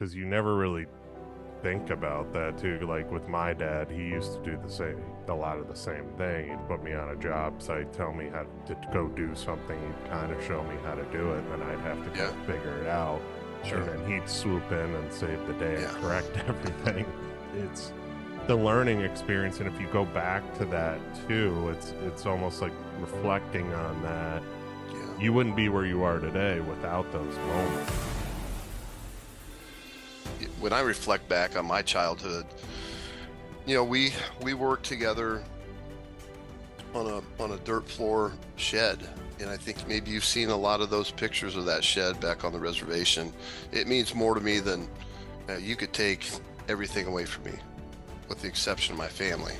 because you never really think about that too. Like with my dad, he used to do a lot of the same thing. He'd put me on a job site, tell me how to go do something. He'd kind of show me how to do it, and I'd have to kind of figure it out. Sure. And then he'd swoop in and save the day and Yeah. correct everything. It's the learning experience, and if you go back to that too, it's almost like reflecting on that. Yeah. You wouldn't be where you are today without those moments. When I reflect back on my childhood, we worked together on a dirt floor shed, and I think maybe you've seen a lot of those pictures of that shed back on the reservation. It means more to me than you could take everything away from me, with the exception of my family.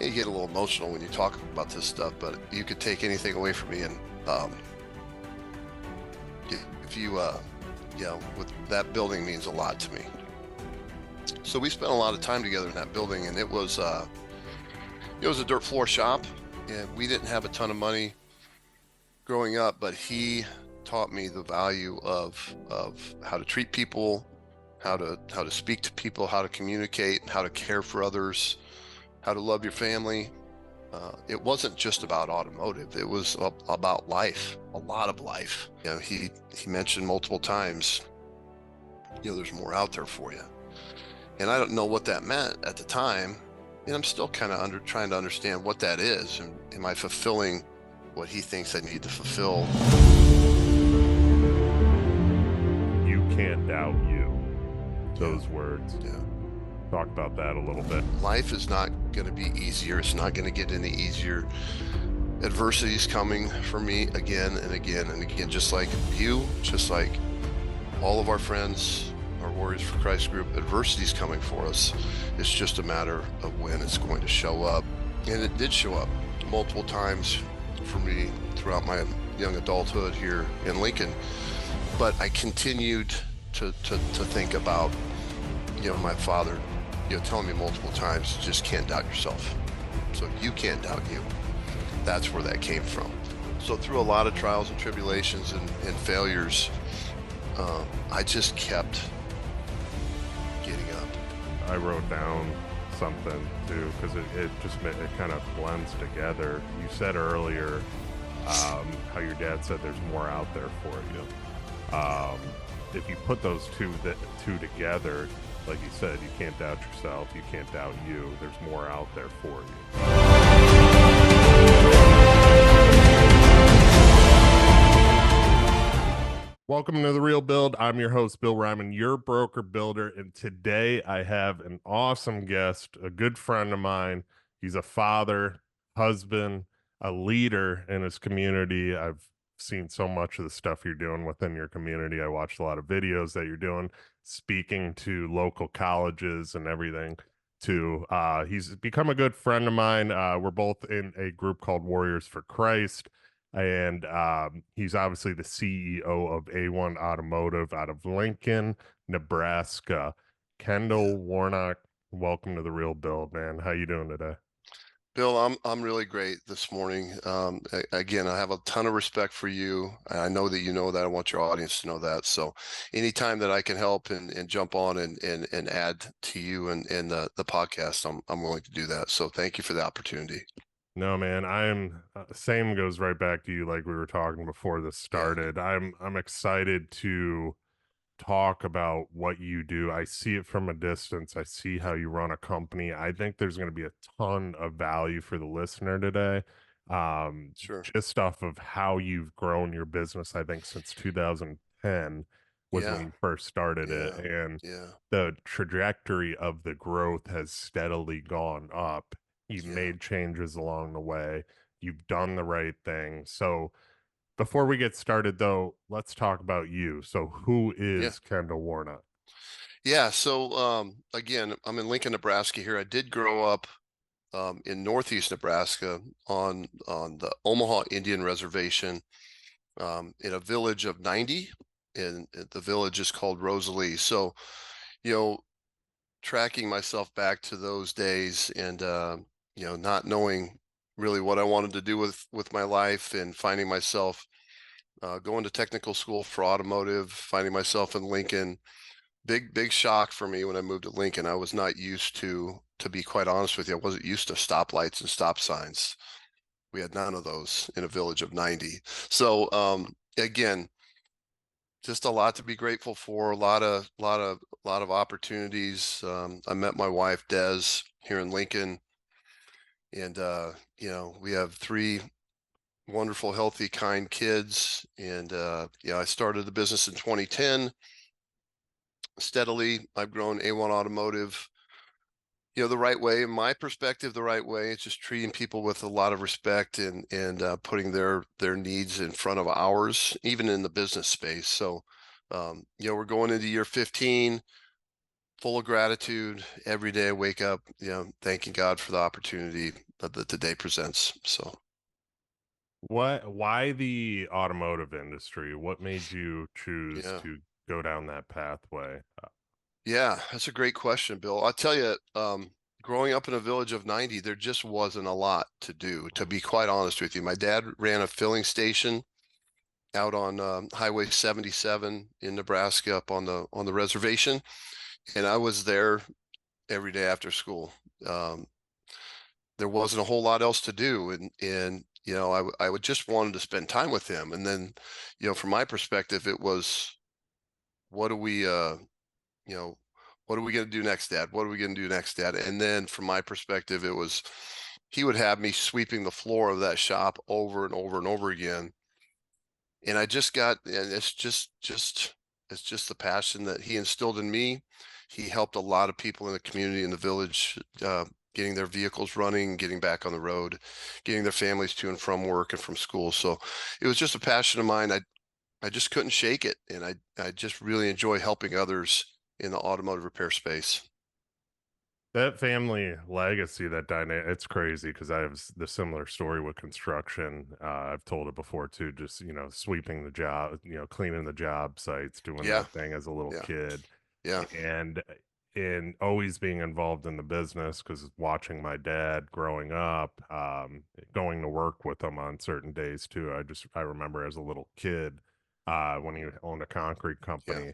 You get a little emotional when you talk about this stuff, but you could take anything away from me, and if you with that building means a lot to me. So we spent a lot of time together in that building, and it was a dirt floor shop, and we didn't have a ton of money growing up, but he taught me the value of how to treat people, how to speak to people, how to communicate, how to care for others, how to love your family. It wasn't just about automotive. It was about life, a lot of life. He mentioned multiple times, there's more out there for you. And I don't know what that meant at the time. And I'm still kind of trying to understand what that is. And am I fulfilling what he thinks I need to fulfill? You can't doubt you. Those words. Yeah. Talk about that a little bit. Life is not going to be easier. It's not going to get any easier. Adversity is coming for me again and again and again, just like you, just like all of our friends, our Warriors for Christ group. Adversity is coming for us. It's just a matter of when it's going to show up. And it did show up multiple times for me throughout my young adulthood here in Lincoln. But I continued to think about, my father, telling me multiple times, just can't doubt yourself. So if you can't doubt you, that's where that came from. So through a lot of trials and tribulations and failures, I just kept getting up. I wrote down something too, because it kind of blends together. You said earlier how your dad said there's more out there for you. If you put those two together, like you said, you can't doubt yourself, you can't doubt you. There's more out there for you. Welcome to The Real Build. I'm your host, Bill Ryman, your broker builder. And today I have an awesome guest, a good friend of mine. He's a father, husband, a leader in his community. I've seen so much of the stuff you're doing within your community. I watched a lot of videos that you're doing, speaking to local colleges and everything too. He's become a good friend of mine. We're both in a group called Warriors for Christ. And he's obviously the CEO of A1 Automotive out of Lincoln, Nebraska. Kendall Warnock, welcome to The Real Build, man. How you doing today? Bill, I'm really great this morning. Again, I have a ton of respect for you. I know that you know that. I want your audience to know that. So anytime that I can help and jump on and add to you and the podcast, I'm willing to do that. So thank you for the opportunity. No, man, same goes right back to you, like we were talking before this started. Yeah. I'm excited to talk about what you do. I see it from a distance. I see how you run a company. I think there's going to be a ton of value for the listener today. Sure. Just stuff of how you've grown your business, I think since 2010 was when you first started it. And the trajectory of the growth has steadily gone up. You've made changes along the way. You've done the right thing. So before we get started, though, let's talk about you. So who is Kendall Warnock? Yeah. So again, I'm in Lincoln, Nebraska here. I did grow up in northeast Nebraska on the Omaha Indian Reservation in a village of 90. And the village is called Rosalie. So, tracking myself back to those days and, not knowing really what I wanted to do with my life and finding myself going to technical school for automotive, finding myself in Lincoln, big shock for me when I moved to Lincoln. I was not used to be quite honest with you, I wasn't used to stoplights and stop signs. We had none of those in a village of 90. So again, just a lot to be grateful for, a lot of opportunities. I met my wife Des here in Lincoln, and we have three wonderful, healthy, kind kids. And I started the business in 2010. Steadily, I've grown A1 Automotive, the right way. In my perspective, the right way. It's just treating people with a lot of respect and putting their needs in front of ours, even in the business space. So, we're going into year 15, full of gratitude. Every day I wake up, thanking God for the opportunity that the day presents. So, Why the automotive industry? What made you choose yeah. to go down that pathway? Yeah, that's a great question, Bill. I'll tell you, growing up in a village of 90, there just wasn't a lot to do, to be quite honest with you. My dad ran a filling station out on Highway 77 in Nebraska, up on the reservation, and I was there every day after school. Um, there wasn't a whole lot else to do, and I would just wanted to spend time with him. And then, from my perspective, it was, what do we you know, what are we going to do next, Dad? What are we going to do next, Dad? And then from my perspective, it was, he would have me sweeping the floor of that shop over and over and over again. And it's just the passion that he instilled in me. He helped a lot of people in the community, in the village, getting their vehicles running, getting back on the road, getting their families to and from work and from school. So it was just a passion of mine. I just couldn't shake it. And I just really enjoy helping others in the automotive repair space. That family legacy, that dynamic, it's crazy because I have the similar story with construction. I've told it before too, just, sweeping the job, cleaning the job sites, doing Yeah, that thing as a little yeah, kid. yeah, And in always being involved in the business because watching my dad growing up, going to work with him on certain days too. I remember as a little kid, when he owned a concrete yeah, company,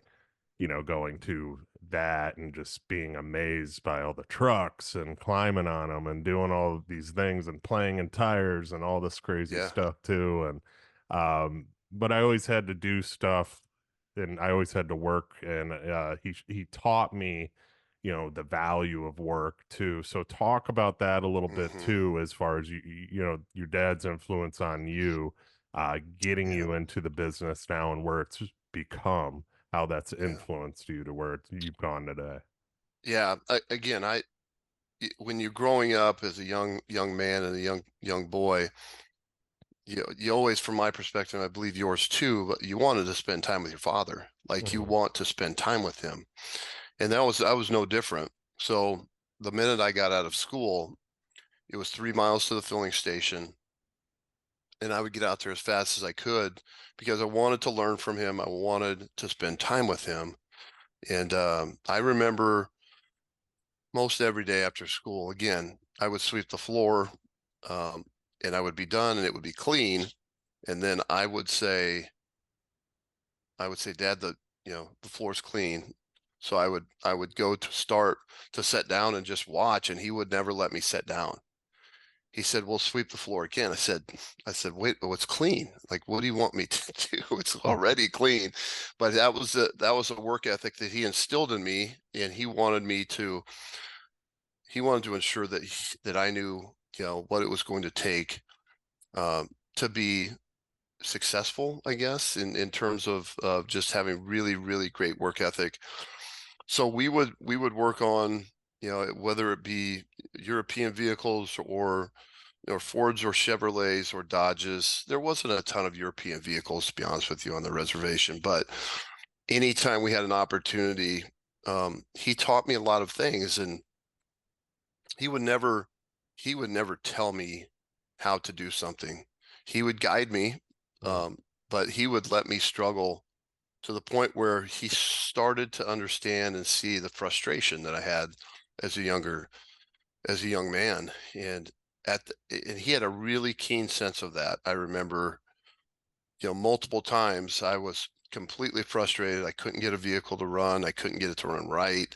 going to that and just being amazed by all the trucks and climbing on them and doing all of these things and playing in tires and all this crazy yeah, stuff too. And but I always had to do stuff and I always had to work. And he taught me, the value of work too. So talk about that a little bit hmm too, as far as your dad's influence on you, getting yeah, you into the business now and where it's become, how that's yeah, influenced you to where you've gone today. yeah. Again, when you're growing up as a young man and a young boy, you always, from my perspective, I believe yours too, but you wanted to spend time with your father. Like, you Mhm. want to spend time with him, and I was no different. So the minute I got out of school, it was 3 miles to the filling station, and I would get out there as fast as I could because I wanted to learn from him. I wanted to spend time with him. And I remember most every day after school, again, I would sweep the floor, um, and I would be done and it would be clean. And then I would say, Dad, the floor's clean. So I would go to start to set down and just watch, and he would never let me sit down. He said, "We'll sweep the floor again." I said, "Wait, oh, it's clean. Like, what do you want me to do? It's already clean." But that was a work ethic that he instilled in me, and he wanted to ensure that I knew, what it was going to take, to be successful, I guess, in terms of just having really, really great work ethic. So we would work on, whether it be European vehicles or Fords or Chevrolets or Dodges. There wasn't a ton of European vehicles, to be honest with you, on the reservation, but anytime we had an opportunity, he taught me a lot of things, and he would never he would never tell me how to do something. He would guide me, Mhm. but he would let me struggle to the point where he started to understand and see the frustration that I had as a young man. And he had a really keen sense of that. I remember, multiple times completely frustrated. I couldn't get a vehicle to run. I couldn't get it to run right.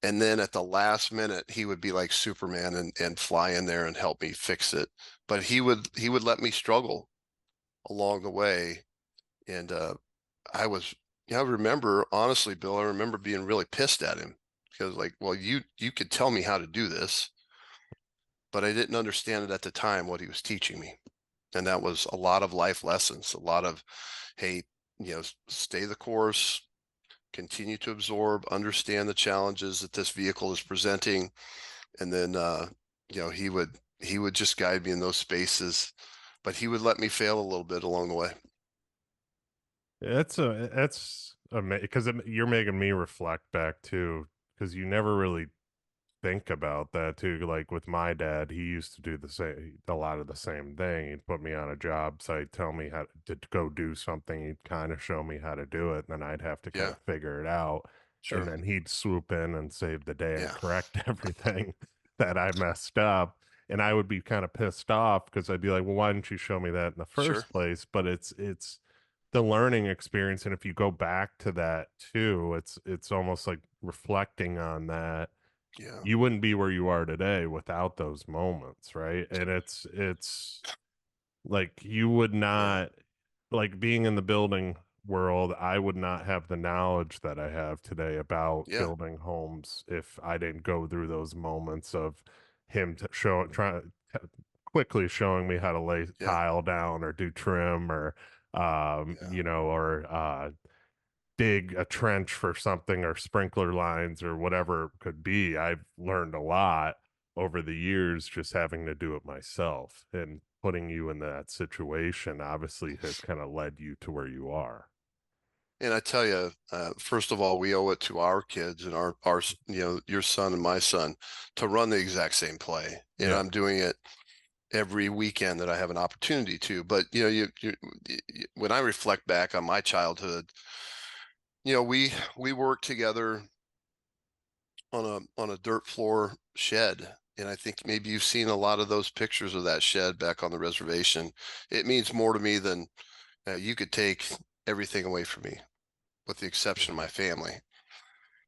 And then at the last minute, he would be like Superman and fly in there and help me fix it. But he would let me struggle along the way. And I was, I remember honestly, Bill, I remember being really pissed at him because like, well, you could tell me how to do this, but I didn't understand it at the time what he was teaching me. And that was a lot of life lessons, a lot of, hey, stay the course, continue to absorb, understand the challenges that this vehicle is presenting, and then he would just guide me in those spaces, but he would let me fail a little bit along the way. That's amazing because you're making me reflect back too, because you never really think about that too. Like with my dad, he used to do a lot of the same thing. He'd put me on a job site, tell me how to go do something. He'd kind of show me how to do it, and then I'd have to kind Yeah, of figure it out. And sure. then he'd swoop in and save the day and Yeah, correct everything that I messed up. And I would be kind of pissed off because I'd be like, "Well, why didn't you show me that in the sure. first place?" But it's the learning experience, and if you go back to that too, it's almost like reflecting on that. Yeah, You wouldn't be where you are today without those moments, right? And it's like you would yeah, not, like being in the building world, I would not have the knowledge that I have today about yeah, building homes if I didn't go through those moments of him to show trying quickly showing me how to lay yeah, tile down or do trim or yeah. or dig a trench for something or sprinkler lines or whatever it could be. I've learned a lot over the years just having to do it myself, and putting you in that situation obviously has kind of led you to where you are. And I tell you, first of all, we owe it to our kids and your son and my son to run the exact same play. And Yeah. I'm doing it every weekend that I have an opportunity to. But when I reflect back on my childhood, we worked together on a dirt floor shed. And I think maybe you've seen a lot of those pictures of that shed back on the reservation. It means more to me than you could take everything away from me, with the exception of my family.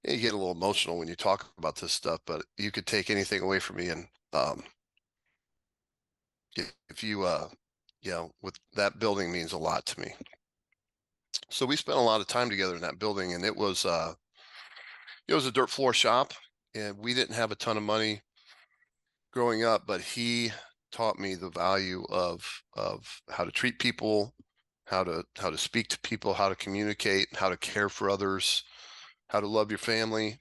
You get a little emotional when you talk about this stuff, but you could take anything away from me, and if you, with that building means a lot to me. So we spent a lot of time together in that building, and it was a dirt floor shop, and we didn't have a ton of money growing up, but he taught me the value of how to treat people, how to speak to people, how to communicate, how to care for others, how to love your family.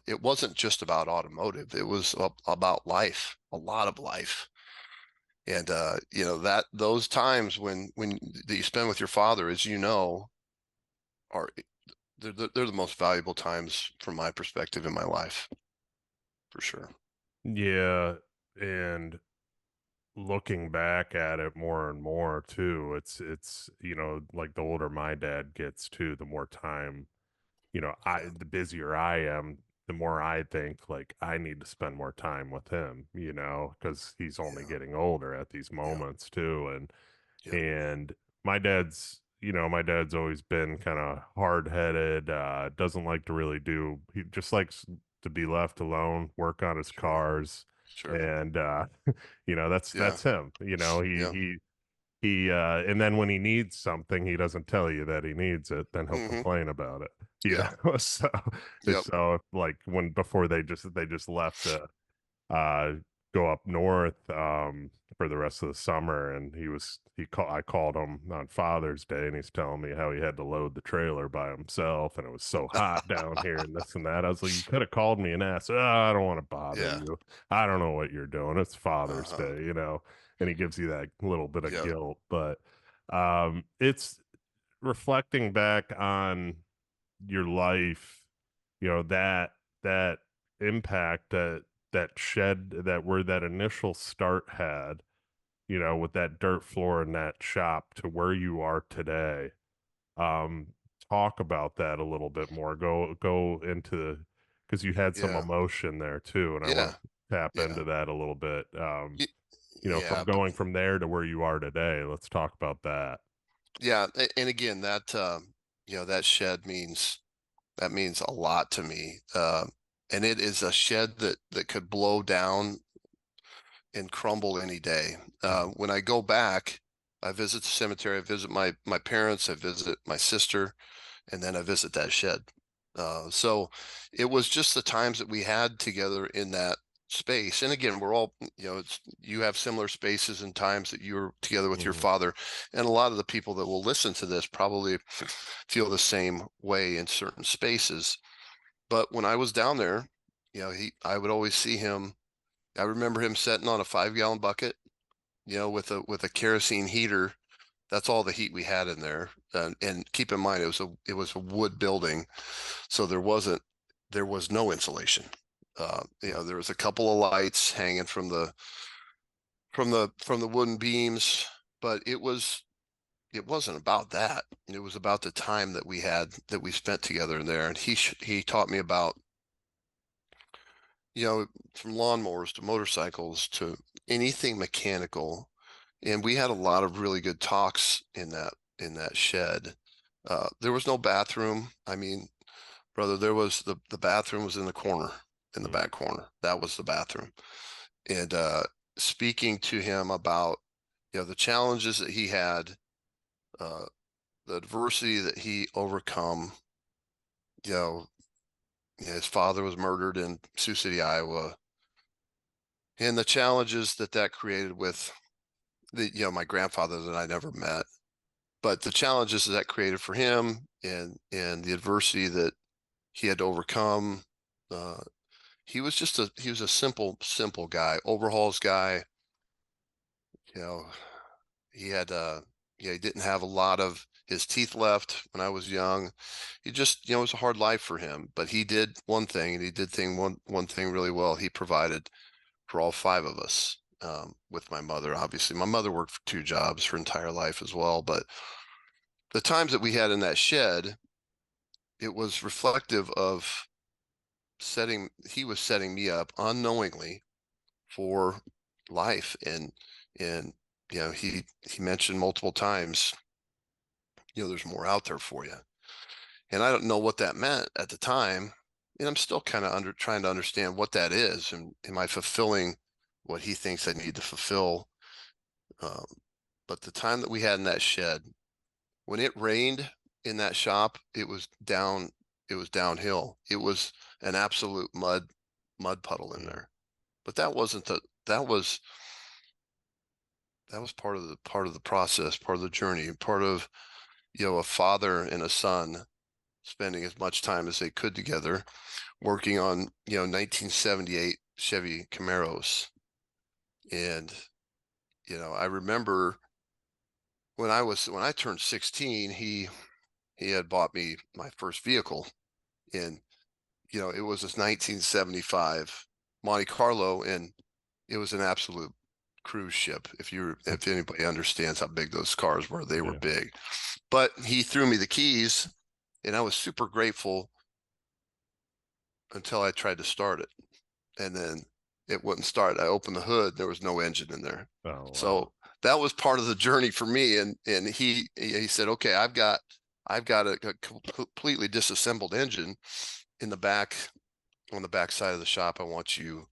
It wasn't just about automotive; it was about life, a lot of life. And that those times when that you spend with your father, as you know, are they're the most valuable times from my perspective in my life, for sure. Yeah, and looking back at it more and more too, it's like the older my dad gets too, the more time, Yeah, the busier I am, the more I think like I need to spend more time with him, because he's only yeah, getting older at these yeah, moments too. And yeah. and my dad's always been kind of hard-headed, doesn't like to really do, he just likes to be left alone, work on his Sure, cars, sure. and that's Yeah, him. yeah. And then when he needs something, he doesn't tell you that he needs it, then he'll Hmm. complain about it. Yeah, So yep. so like when before they just left to uh go up north for the rest of the summer, and I called him on Father's Day, and he's telling me how he had to load the trailer by himself, and it was so hot down here and this and that. I was like, you could have called me and asked. Oh, I don't want to bother Yeah. you. I don't know what you're doing. It's Father's Uh-huh. Day. And he gives you that little bit of Yep. guilt. But it's reflecting back on your life, that impact that shed that where that initial start had, with that dirt floor and that shop to where you are today. Um, Talk about that a little bit more. Go into, because you had some Yeah. emotion there too, and I want Yeah. to tap Yeah. into that a little bit. Y- From Yeah. But going from there to where you are today. Let's talk about that. yeah. And again, that. that shed that means a lot to me. And it is a shed that could blow down and crumble any day. Mm, When I go back, I visit the cemetery, I visit my parents, I visit my sister, and then I visit that shed. So it was just the times that we had together in that space. And again, we're all, you have similar spaces and times that you're together with your mhm, father. And a lot of the people that will listen to this probably feel the same way in certain spaces. But when I was down there, I would always see him. I remember him sitting on a 5-gallon bucket, with a kerosene heater. That's all the heat we had in there. And keep in mind, it was a wood building, so there was no insulation. There was a couple of lights hanging from the wooden beams, but it wasn't about that. It was about the time that we spent together in there. And he taught me about, from lawnmowers to motorcycles to anything mechanical. And we had a lot of really good talks in that shed. There was no bathroom. I mean, brother, there was the bathroom was in the corner, in the mm, back corner. That was the bathroom. And speaking to him about, the challenges that he had, uh, the adversity that he overcome. You know, his father was murdered in Sioux City, Iowa, and the challenges that created with my grandfather that I never met, but the challenges that created for him, and the adversity that he had to overcome. Uh, he was a simple guy, overhauls guy. You know, he had he didn't have a lot of his teeth left when I was young. He just, it was a hard life for him, but he did one thing, and he did one thing really well. He provided for all five of us. With my mother, obviously, my mother worked for 2 jobs her entire life as well. But the times that we had in that shed, it was reflective of he was setting me up unknowingly for life. And he mentioned multiple times, there's more out there for you. And I don't know what that meant at the time. And I'm still kind of trying to understand what that is. And am I fulfilling what he thinks I need to fulfill? Um, but the time that we had in that shed, when it rained in that shop, it was downhill. It was an absolute mud puddle in mm, there. But that was part of the process, part of the journey, part of, a father and a son spending as much time as they could together working on, 1978 Chevy Camaros. And, I remember when I turned 16, he had bought me my first vehicle. And, it was this 1975 Monte Carlo, and it was an absolute cruise ship. If anybody understands how big those cars were, they were yeah. big. But he threw me the keys, and I was super grateful until I tried to start it. And then it wouldn't start. I opened the hood, there was no engine in there. Oh wow. So that was part of the journey for me. And he said, okay, I've got a completely disassembled engine in the back, on the back side of the shop. I want you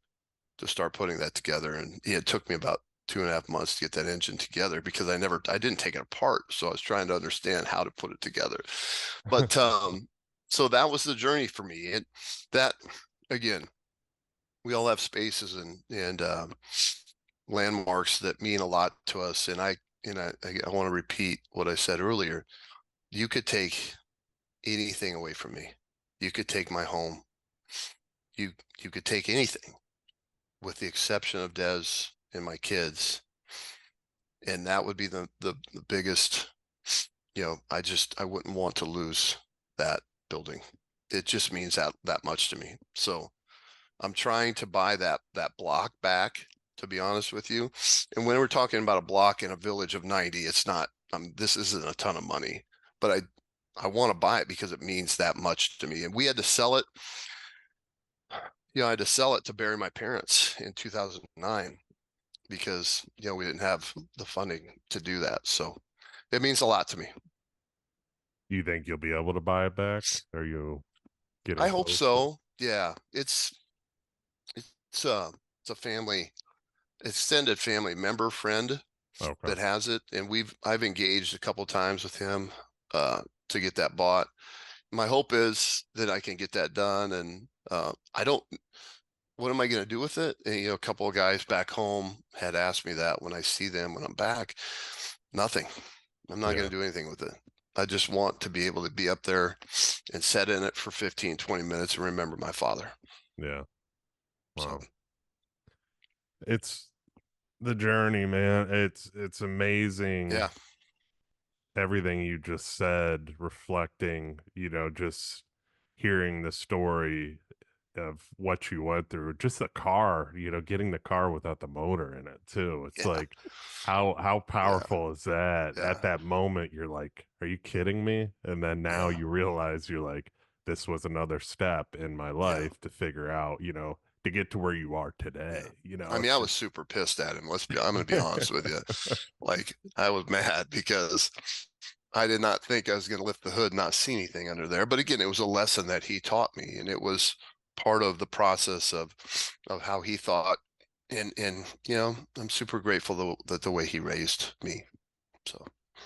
to start putting that together. And it took me about 2.5 months to get that engine together because I didn't take it apart. So I was trying to understand how to put it together. But so that was the journey for me. And that, again, we all have spaces and landmarks that mean a lot to us. And I want to repeat what I said earlier. You could take anything away from me. You could take my home. You could take anything, with the exception of Des and my kids, and that would be the biggest. I wouldn't want to lose that building. It just means that much to me. So I'm trying to buy that block back, to be honest with you. And when we're talking about a block in a village of 90, it's not. This isn't a ton of money, but I want to buy it because it means that much to me. And we had to sell it. I had to sell it to bury my parents in 2009 because we didn't have the funding to do that. So it means a lot to me. You think you'll be able to buy it back? Are you I getting hope close to? so. Yeah, it's it's a family extended family member friend Okay. that has it, and I've engaged a couple times with him to get that bought. My hope is that I can get that done, and I don't. What am I going to do with it? And, a couple of guys back home had asked me that when I see them when I'm back. Nothing. I'm not going Yeah. to do anything with it. I just want to be able to be up there and sit in it for 15, 20 minutes and remember my father. Yeah. So, Wow. It's the journey, man. It's amazing yeah, everything you just said, reflecting, just hearing the story of what you went through. Just the car, getting the car without the motor in it too. It's yeah, like how yeah, powerful is that? At yeah, that moment, you're like, are you kidding me? And then now yeah, you realize you're like, this was another step in my yeah, life to figure out, to get to where you are yeah. today. I mean, It's I was just super pissed at him. I'm going to be honest with you. Like, I was mad because I did not think I was going to lift the hood and not see anything under there. But again, it was a lesson that he taught me, and it was part of the process of how he thought. And I'm super grateful that the way he raised me. So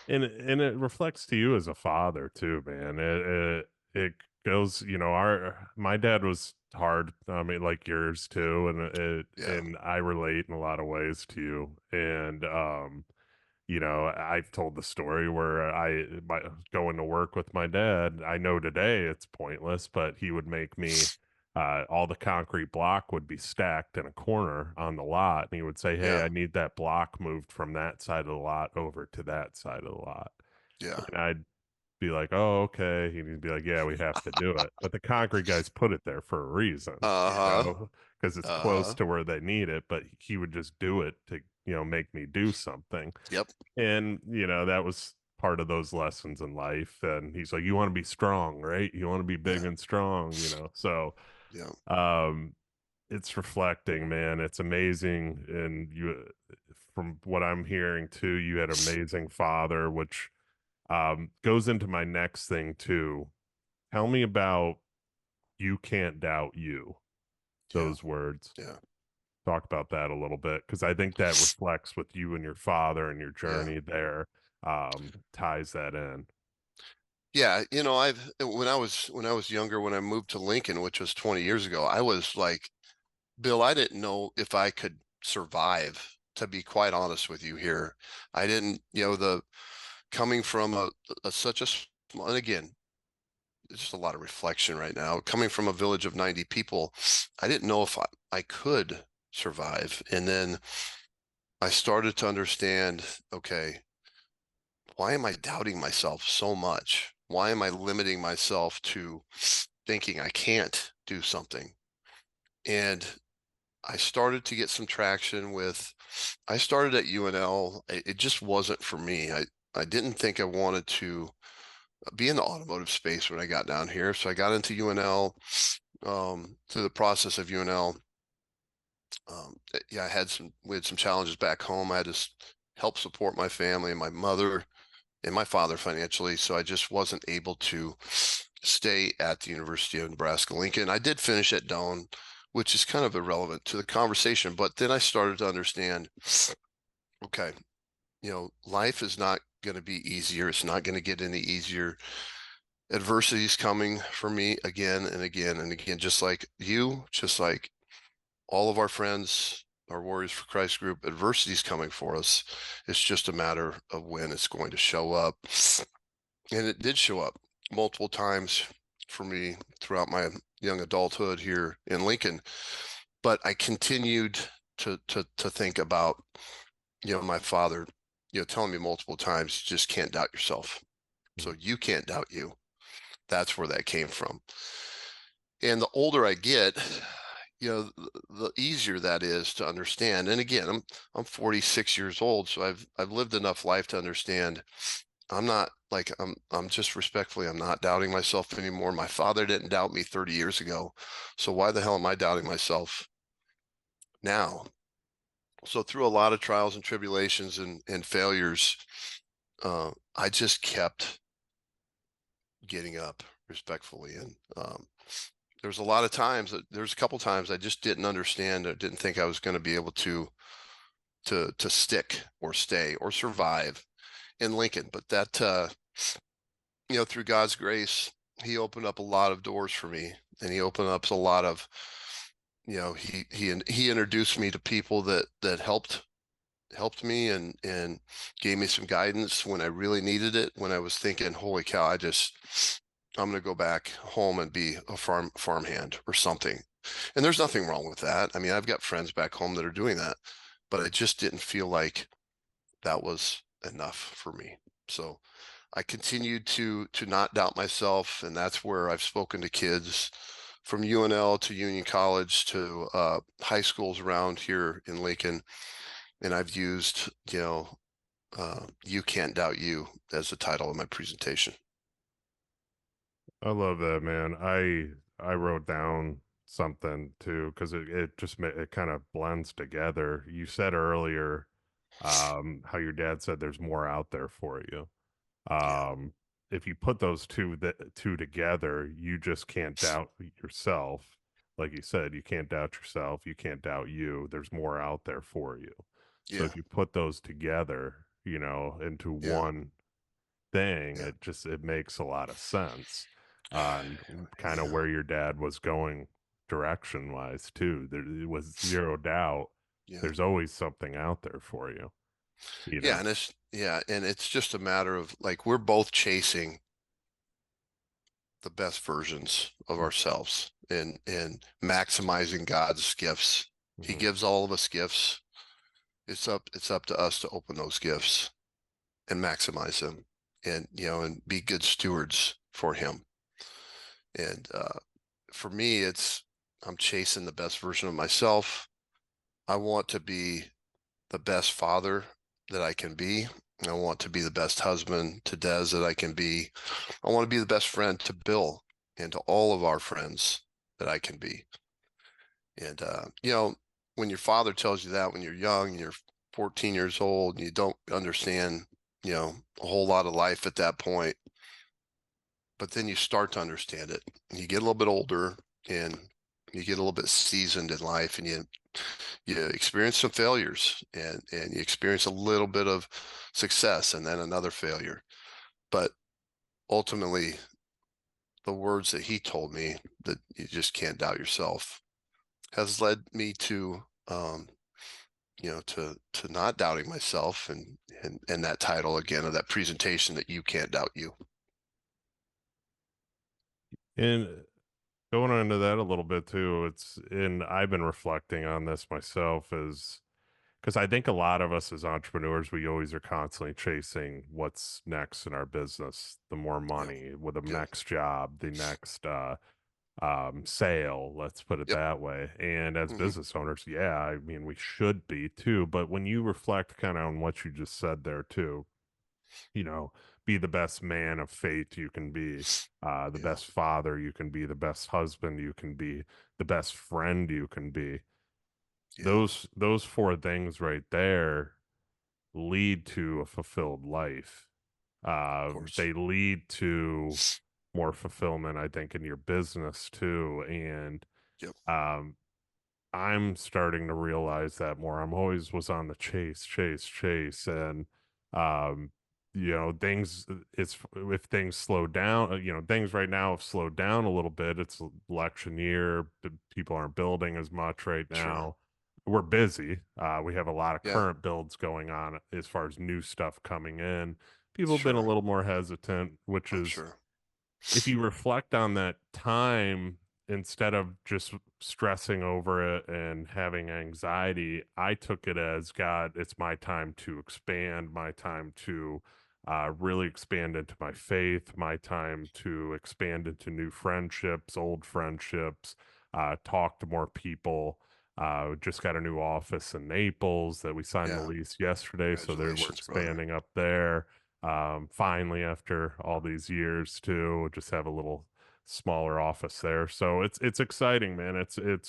and it reflects to you as a father too, man. It goes, our my dad was hard. I mean, like yours too, and yeah, and I relate in a lot of ways to you. And I've told the story where going to work with my dad. I know today it's pointless, but he would make me. All the concrete block would be stacked in a corner on the lot, and he would say, "Hey, yeah, I need that block moved from that side of the lot over to that side of the lot." yeah. And I'd be like, "Oh, okay." And he'd be like, "Yeah, we have to do it." But the concrete guys put it there for a reason, Uh-huh. because it's close Uh-huh. to where they need it. But he would just do it to, make me do something. Yep. And, that was part of those lessons in life. And he's like, "You want to be strong, right? You want to be big Yeah. and strong, So, Yeah. um, it's reflecting, man. It's amazing. And from what I'm hearing too, you had an amazing father, which goes into my next thing too. Tell me about "you can't doubt you," Yeah. those words. Yeah. Talk about that a little bit because I think that reflects with you and your father and your Yeah. journey there, ties that in. Yeah, I've when I was younger, when I moved to Lincoln, which was 20 years ago, I was like, Bill, I didn't know if I could survive, to be quite honest with you here. I didn't, the coming from such a small, and again, it's just a lot of reflection right now. Coming from a village of 90 people, I didn't know if I could survive. And then I started to understand, okay, why am I doubting myself so much? Why am I limiting myself to thinking I can't do something? And I started to get some traction I started at UNL. It just wasn't for me. I didn't think I wanted to be in the automotive space when I got down here. So I got into UNL, through the process of UNL. Yeah, we had some challenges back home. I had to help support my family and my mother and my father financially. So I just wasn't able to stay at the University of Nebraska Lincoln. I did finish at Doane, which is kind of irrelevant to the conversation. But then I started to understand, okay, life is not going to be easier. It's not going to get any easier. Adversity is coming for me again and again and again, just like you, just like all of our friends, our Warriors for Christ group. Adversity is coming for us. It's just a matter of when it's going to show up. And it did show up multiple times for me throughout my young adulthood here in Lincoln. But I continued to think about, my father, telling me multiple times, you just can't doubt yourself. So you can't doubt you. That's where that came from. And the older I get, the easier that is to understand. And again, I'm 46 years old, so I've lived enough life to understand I'm not like I'm just respectfully, I'm not doubting myself anymore. My father didn't doubt me 30 years ago. So why the hell am I doubting myself now? So through a lot of trials and tribulations and failures, I just kept getting up respectfully. And there's a lot of times there's a couple times I just didn't understand or didn't think I was going to be able to stick or stay or survive in Lincoln. But that through God's grace, He opened up a lot of doors for me, and He opened up a lot of he introduced me to people that helped me and gave me some guidance when I really needed it. When I was thinking, holy cow, I'm going to go back home and be a farmhand or something. And there's nothing wrong with that. I mean, I've got friends back home that are doing that, but I just didn't feel like that was enough for me. So I continued to not doubt myself, and that's where I've spoken to kids from UNL to Union College to high schools around here in Lincoln, and I've used "You Can't Doubt You" as the title of my presentation. I love that, man. I wrote down something too because it just it kind of blends together. You said earlier how your dad said there's more out there for you. Yeah, Um, if you put those two together, you just can't doubt yourself. Like you said, you can't doubt yourself. You can't doubt you. There's more out there for you. So yeah, if you put those together, into yeah, one thing, yeah, it makes a lot of sense. And kind of yeah, where your dad was going direction wise too. There was zero doubt. yeah, There's always something out there for you, you yeah, know. and it's just a matter of like we're both chasing the best versions of ourselves and maximizing God's gifts. He Mhm. gives all of us gifts. It's up to us to open those gifts and maximize them and be good stewards for him. And for me, I'm chasing the best version of myself. I want to be the best father that I can be. I want to be the best husband to Des that I can be. I want to be the best friend to Bill and to all of our friends that I can be. And when your father tells you that when you're young and you're 14 years old and you don't understand, a whole lot of life at that point, but then you start to understand it. You get a little bit older and you get a little bit seasoned in life, and you experience some failures and you experience a little bit of success and then another failure. But ultimately, the words that he told me, that you just can't doubt yourself, has led me to to not doubting myself, and that title again of that presentation, that you can't doubt you. And going into that a little bit too, and I've been reflecting on this myself is because I think a lot of us as entrepreneurs, we always are constantly chasing what's next in our business, the more Yep. money, with the Yep. next job, the next sale, let's put it Yep. that way. And as Hmm. business owners, yeah, I mean, we should be too. But when you reflect kind of on what you just said there too, you know, be the best man of faith you can be, the Yeah. best father you can be, the best husband you can be, the best friend you can be. Yeah. Those four things right there lead to a fulfilled life. Of course. They lead to more fulfillment, I think, in your business too. And Yep. um, I'm starting to realize that more. I'm always was on the chase, and um, things. It's if things slow down. Things right now have slowed down a little bit. It's election year. People aren't building as much right Sure. now. We're busy. We have a lot of Yeah. current builds going on as far as new stuff coming in. People have been a Sure. little more hesitant, which I'm is sure. if you reflect on that time instead of just stressing over it and having anxiety, I took it as God, it's my time to expand, my time to really expand into my faith, my time to expand into new friendships, old friendships, talk to more people. Just got a new office in Naples that we signed the Yeah. lease yesterday, so we're Congratulations, brother. expanding up there finally after all these years to just have a little smaller office there. So it's exciting, man.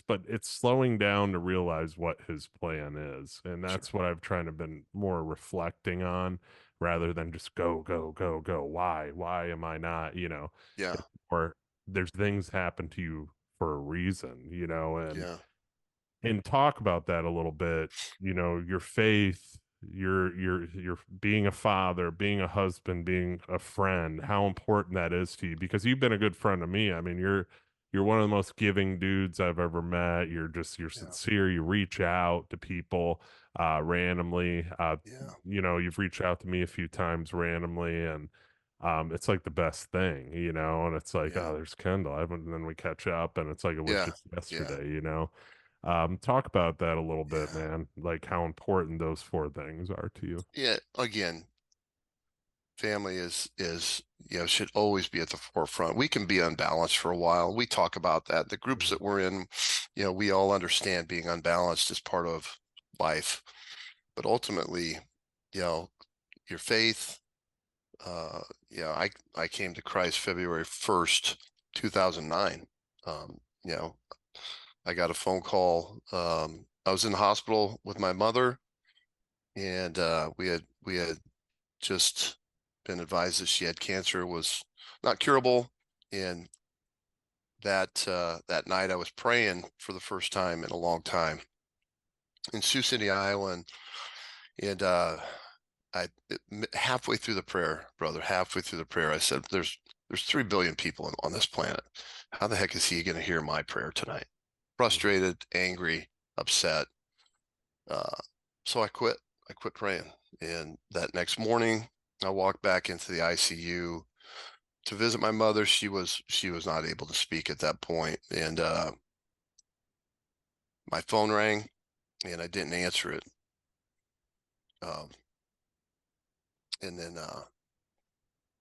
But it's slowing down to realize what his plan is. And Sure. that's what I've trying to been more reflecting on rather than just go, go, go, go. Why am I not, Yeah. or there's things happen to you for a reason, Yeah. and talk about that a little bit, your faith, your being a father, being a husband, being a friend, how important that is to you, because you've been a good friend to me. I mean, you're one of the most giving dudes I've ever met. You're Yeah. sincere. You reach out to people randomly. Yeah. You've reached out to me a few times randomly, and it's like the best thing, and it's like, Yeah. oh, there's Kendall. I haven't, and then we catch up, and it's like it was Yeah. just Yeah. yesterday. Talk about that a little bit, Yeah. man. Like how important those four things are to you. Yeah. Again, family is should always be at the forefront. We can be unbalanced for a while. We talk about that. The groups Mhm. that we're in, we all understand being unbalanced is part of life. But ultimately, you know, your faith, I came to Christ February 1st, 2009. Um, you know, I got a phone call. I was in the hospital with my mother, and we had just been advised that she had cancer, was not curable. And that night I was praying for the first time in a long time in Sioux City, Iowa, and I halfway through the prayer, brother, halfway through the prayer, I said, "There's 3 billion people on this planet. How the heck is he going to hear my prayer tonight?" Frustrated, angry, upset. Uh, so I quit. I quit praying, and that next morning, I walked back into the ICU to visit my mother. She was not able to speak at that point, and my phone rang, and I didn't answer it. Um, and then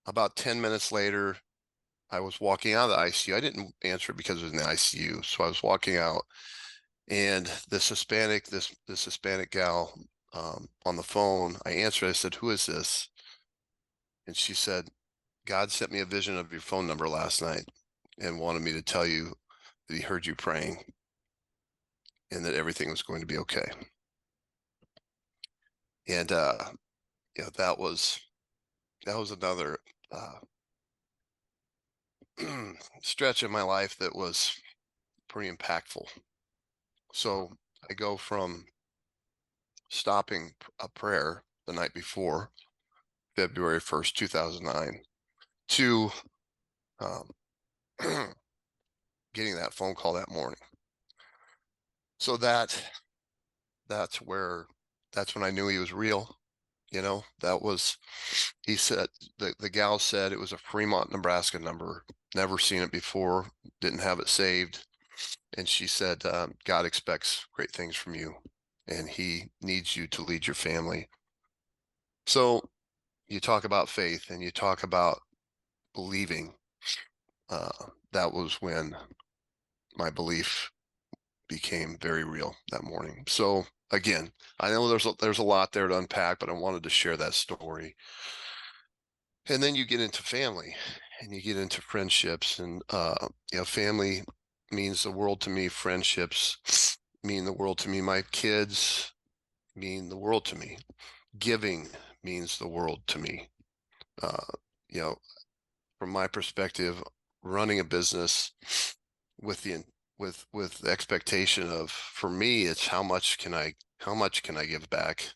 about 10 minutes later, I was walking out of the ICU. I didn't answer it because it was in the ICU, so I was walking out, and this Hispanic gal on the phone, I answered. I said, "Who is this?" And she said, "God sent me a vision of your phone number last night and wanted me to tell you that he heard you praying and that everything was going to be okay." And that was another uh, stretch in my life that was pretty impactful. So I go from stopping a prayer the night before, February 1st, 2009, to um, getting that phone call that morning. So that's where that's when I knew he was real. That was he said the gal said it was a Fremont, Nebraska number. Never seen it before, didn't have it saved. And she said, God expects great things from you, and he needs you to lead your family. So you talk about faith and you talk about believing. That was when my belief became very real that morning. So again, I know there's a lot there to unpack, but I wanted to share that story. And then you get into family and you get into friendships, and family means the world to me. Friendships mean the world to me. My kids mean the world to me. Giving means the world to me. Uh, you know, from my perspective, running a business with the with the expectation of, for me, it's how much can I give back?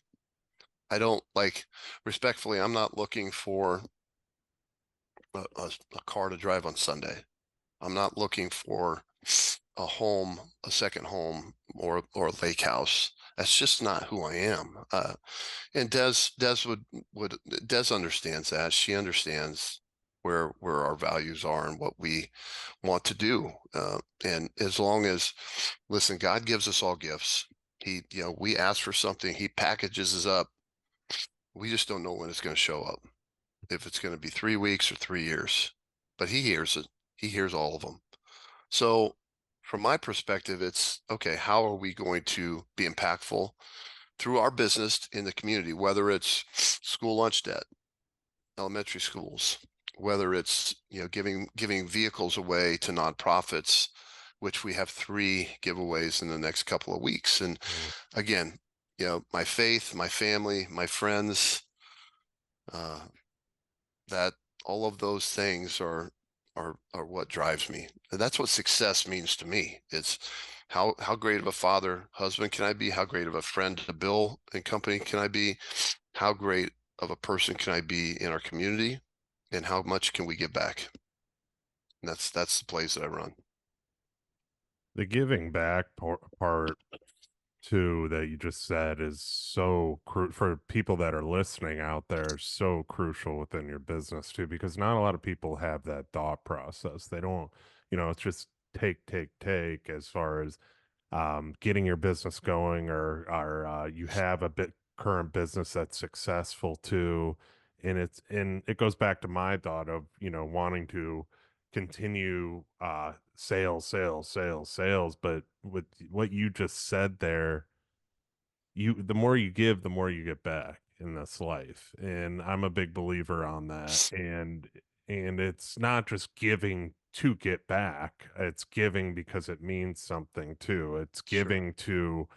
I don't like, respectfully, I'm not looking for a car to drive on Sunday. I'm not looking for a second home, or a lake house. That's just not who I am. And Des would Des understands that. She understands where our values are and what we want to do. And as long as, listen, God gives us all gifts. We ask for something, He packages us up. We just don't know when it's going to show up. If it's going to be 3 weeks or 3 years, but He hears it. He hears all of them. So, from my perspective, it's okay. How are we going to be impactful through our business in the community, whether it's school lunch debt, elementary schools, whether it's giving vehicles away to nonprofits, which we have 3 giveaways in the next couple of weeks. And Mm. again, my faith, my family, my friends, Uh, that all of those things are what drives me. And that's what success means to me. It's how great of a father, husband can I be? How great of a friend to Bill and company can I be? How great of a person can I be in our community? And how much can we give back? And that's the plays that I run. The giving back part too that you just said is so for people that are listening out there, so crucial within your business too, because not a lot of people have that thought process. They don't, it's just take, take, take as far as getting your business going, or you have a bit current business that's successful too. And it goes back to my thought of, wanting to continue sales, sales, sales, sales. But with what you just said there, the more you give, the more you get back in this life. And I'm a big believer on that. And it's not just giving to get back. It's giving because it means something too. It's Sure. giving to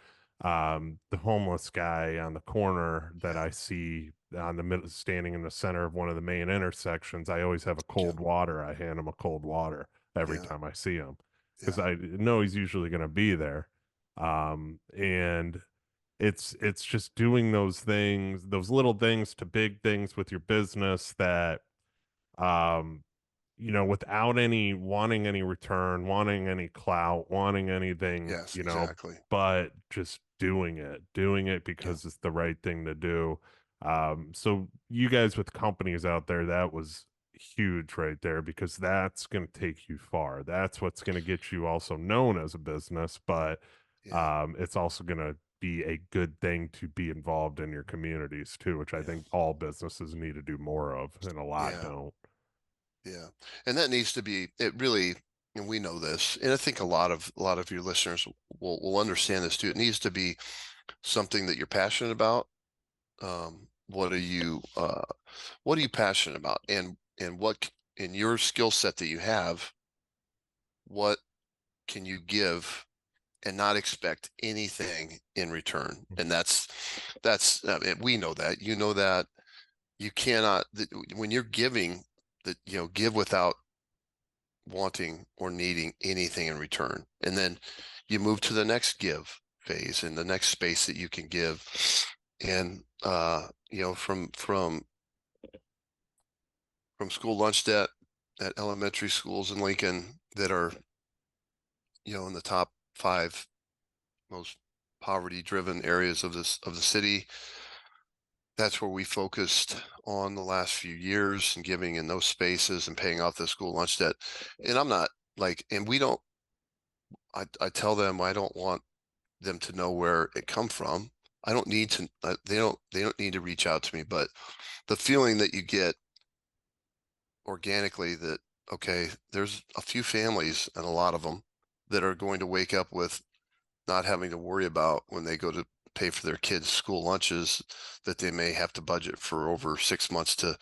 the homeless guy on the corner that Yeah. I see on the middle, standing in the center of one of the main intersections. I always have a Yeah. cold water. I hand him a cold water every Yeah. time I see him because Yeah. I know he's usually going to be there. And it's just doing those things, those little things to big things with your business that um without any wanting any return, wanting any clout, wanting anything, Yes, exactly. but just doing it Yeah. because it's the right thing to do. So you guys with companies out there, that was huge right there because that's going to take you far. That's what's going to get you also known as a business, but Yeah. it's also going to be a good thing to be involved in your communities too, which I Yeah. think all businesses need to do more of, and a lot Yeah. don't. Yeah. And that needs to be it really, and we know this, and I think a lot of your listeners will understand this too. It needs to be something that you're passionate about. What are you passionate about? And in your skill set that you have, what can you give and not expect anything in return? And we know that. You know that you cannot when you're giving that, give without wanting or needing anything in return. And then you move to the next give phase and the next space that you can give. And from school lunch debt at elementary schools in Lincoln that are, in the top five most poverty driven areas of the city. That's where we focused on the last few years and giving in those spaces and paying off the school lunch debt. And I'm not like, and we don't, I tell them I don't want them to know where it come from. I don't need to, they don't need to reach out to me, but the feeling that you get organically that, okay, there's a few families and a lot of them that are going to wake up with not having to worry about when they go to pay for their kids' school lunches that they may have to budget for over 6 months to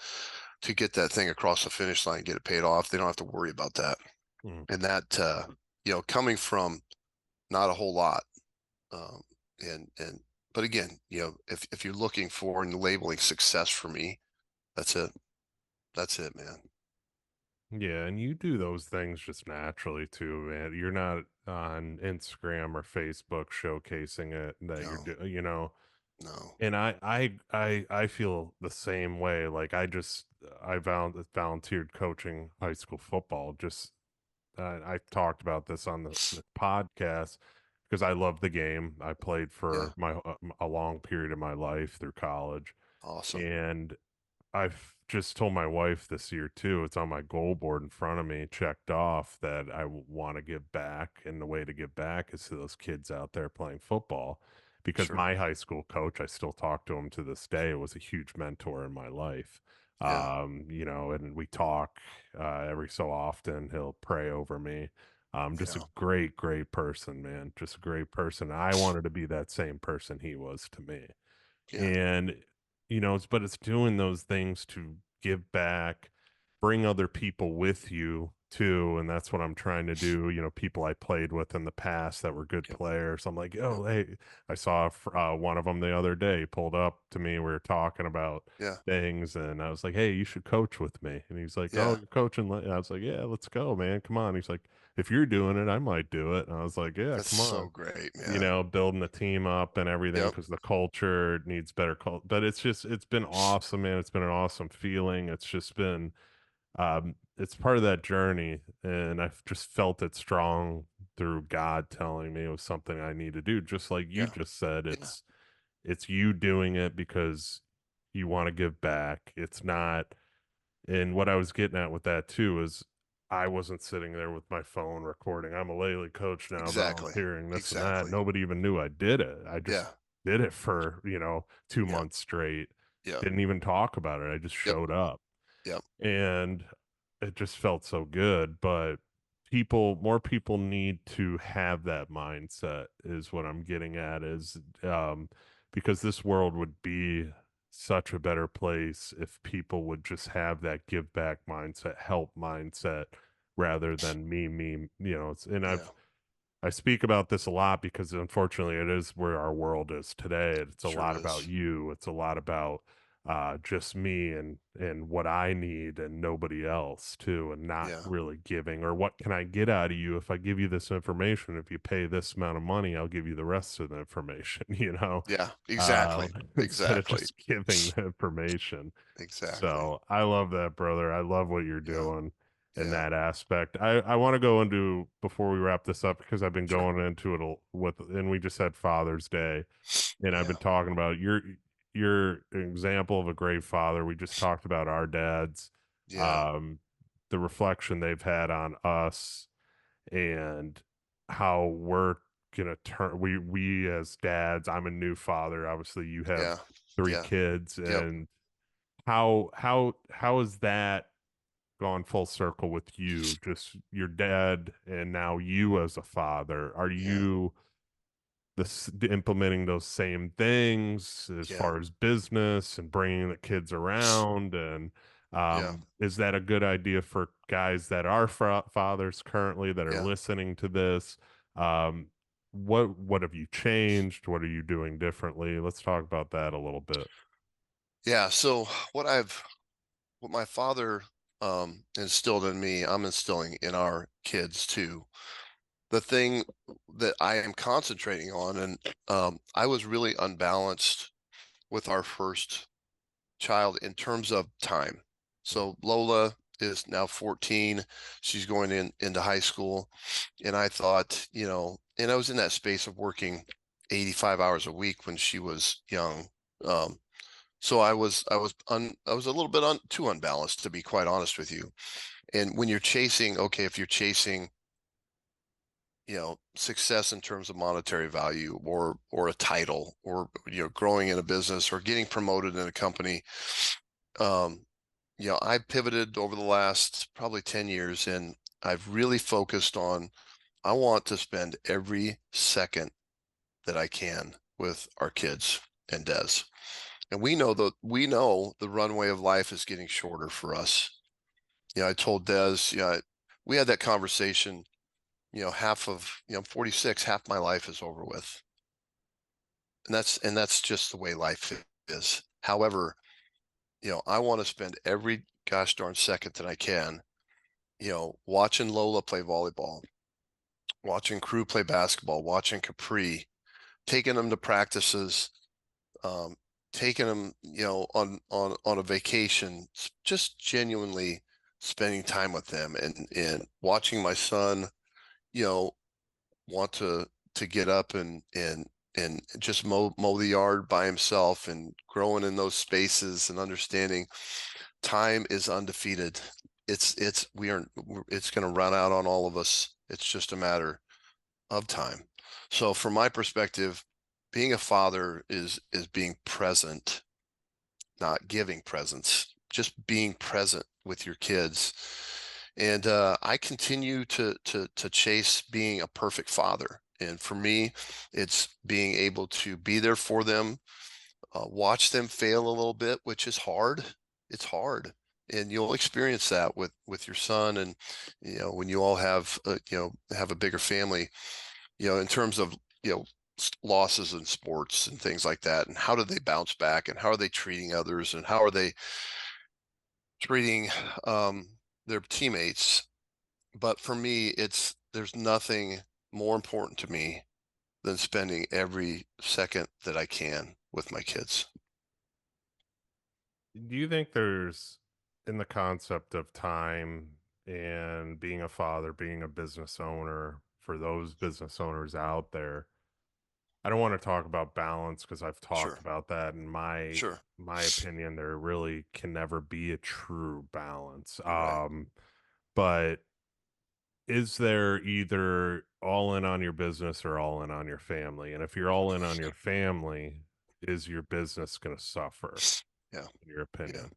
get that thing across the finish line, get it paid off. They don't have to worry about that. Mm. And that coming from not a whole lot, um, and but again, if you're looking for and labeling success for me, that's it. That's it, man. Yeah, and you do those things just naturally too, man. You're not on Instagram or Facebook showcasing it that you're No, doing, no. and I feel the same way. Like I volunteered coaching high school football. Just I talked about this on the podcast because I love the game. I played Yeah, for a long period of my life through college, awesome. and I've just told my wife this year too. It's on my goal board in front of me, checked off that I want to give back. And the way to give back is to those kids out there playing football. Because Sure. my high school coach, I still talk to him to this day, was a huge mentor in my life. Yeah, And we talk every so often. He'll pray over me. Just a yeah, great, great person, man. Just a great person. I wanted to be that same person he was to me. yeah, And but it's doing those things to give back, bring other people with you too, and that's what I'm trying to do. People I played with in the past that were good Yep. players. I'm like, Yep. oh, hey, I saw one of them the other day pulled up to me. We were talking about Yeah. things, and I was like, hey, you should coach with me. And he's like, oh, Yeah. you're coaching. And I was like, yeah, let's go, man. Come on. He's like, if you're doing it, I might do it. And I was like, yeah, That's come so on. great, man. Building the team up and everything Yep. because the culture needs better culture. But it's been awesome, man. It's been an awesome feeling. It's just been it's part of that journey, and I've just felt it strong through God telling me it was something I need to do. Just like you Yeah. just said, Yeah. it's you doing it because you want to give back. It's not, and what I was getting at with that too is I wasn't sitting there with my phone recording. I'm a Lely coach now, Exactly. volunteering this and that. Exactly. Nobody even knew I did it. I just Yeah. did it for, 2 Yeah. months straight. Yeah. Didn't even talk about it. I just Yep. showed up, Yep. and it just felt so good. But more people need to have that mindset, is what I'm getting at, is because this world would be such a better place if people would just have that give back mindset, help mindset, rather than me, and Yeah. I speak about this a lot because unfortunately it is where our world is today. It's a Sure lot about is. you. It's a lot about just me and what I need and nobody else too, and not Yeah. really giving, or what can I get out of you if I give you this information? If you pay this amount of money, I'll give you the rest of the information, Yeah. Exactly. instead of Exactly. just giving the information. Exactly. So I love that, brother. I love what you're Yeah. doing in Yeah. that aspect. I want to go into, before we wrap this up, because I've been Sure. going into it and we just had Father's Day, and I've been Yeah. talking about your example of a great father. We just talked about our dads, Yeah. um, the reflection they've had on us, and how we're gonna turn. We as dads. I'm a new father. Obviously, you have Yeah. three Yeah. kids, Yep. and how has that gone full circle with you? Just your dad, and now you as a father. Are Yeah. you implementing those same things as Yeah. far as business and bringing the kids around? And Yeah. is that a good idea for guys that are fathers currently that are Yeah. listening to this? Um, what have you changed? What are you doing differently? Let's talk about that a little bit. Yeah. So what my father instilled in me, I'm instilling in our kids too. The thing that I am concentrating on, and I was really unbalanced with our first child in terms of time. So Lola is now 14. She's going into high school. And I thought, and I was in that space of working 85 hours a week when she was young. Um, so I was a little bit too unbalanced, to be quite honest with you. And when you're chasing, okay, if you're chasing, success in terms of monetary value, or a title, or growing in a business, or getting promoted in a company, um, I pivoted over the last probably 10 years, and I've really focused on, I want to spend every second that I can with our kids and Des. And we know the runway of life is getting shorter for us. I told Des, we had that conversation, I'm 46, half my life is over with. And that's just the way life is. However, I want to spend every gosh darn second that I can, watching Lola play volleyball, watching Crew play basketball, watching Capri, taking them to practices, um, taking them, on a vacation, just genuinely spending time with them, and watching my son, you know, want to get up and just mow the yard by himself, and growing in those spaces, and understanding time is undefeated. It's going to run out on all of us. It's just a matter of time. So from my perspective, being a father is being present, not giving presents, just being present with your kids. And I continue to chase being a perfect father. And for me, it's being able to be there for them, watch them fail a little bit, which is hard. It's hard. and you'll experience that with your son, and when you all have have a bigger family, in terms of losses in sports and things like that, and how do they bounce back, and how are they treating others, and how are they treating their teammates. But for me, there's nothing more important to me than spending every second that I can with my kids. Do you think there's, in the concept of time and being a father, being a business owner, for those business owners out there, I don't want to talk about balance because I've talked Sure, about that. In sure, my opinion, there really can never be a true balance. right. But is there either all in on your business or all in on your family? And if you're all in on your family, is your business going to suffer, Yeah, in your yeah. opinion?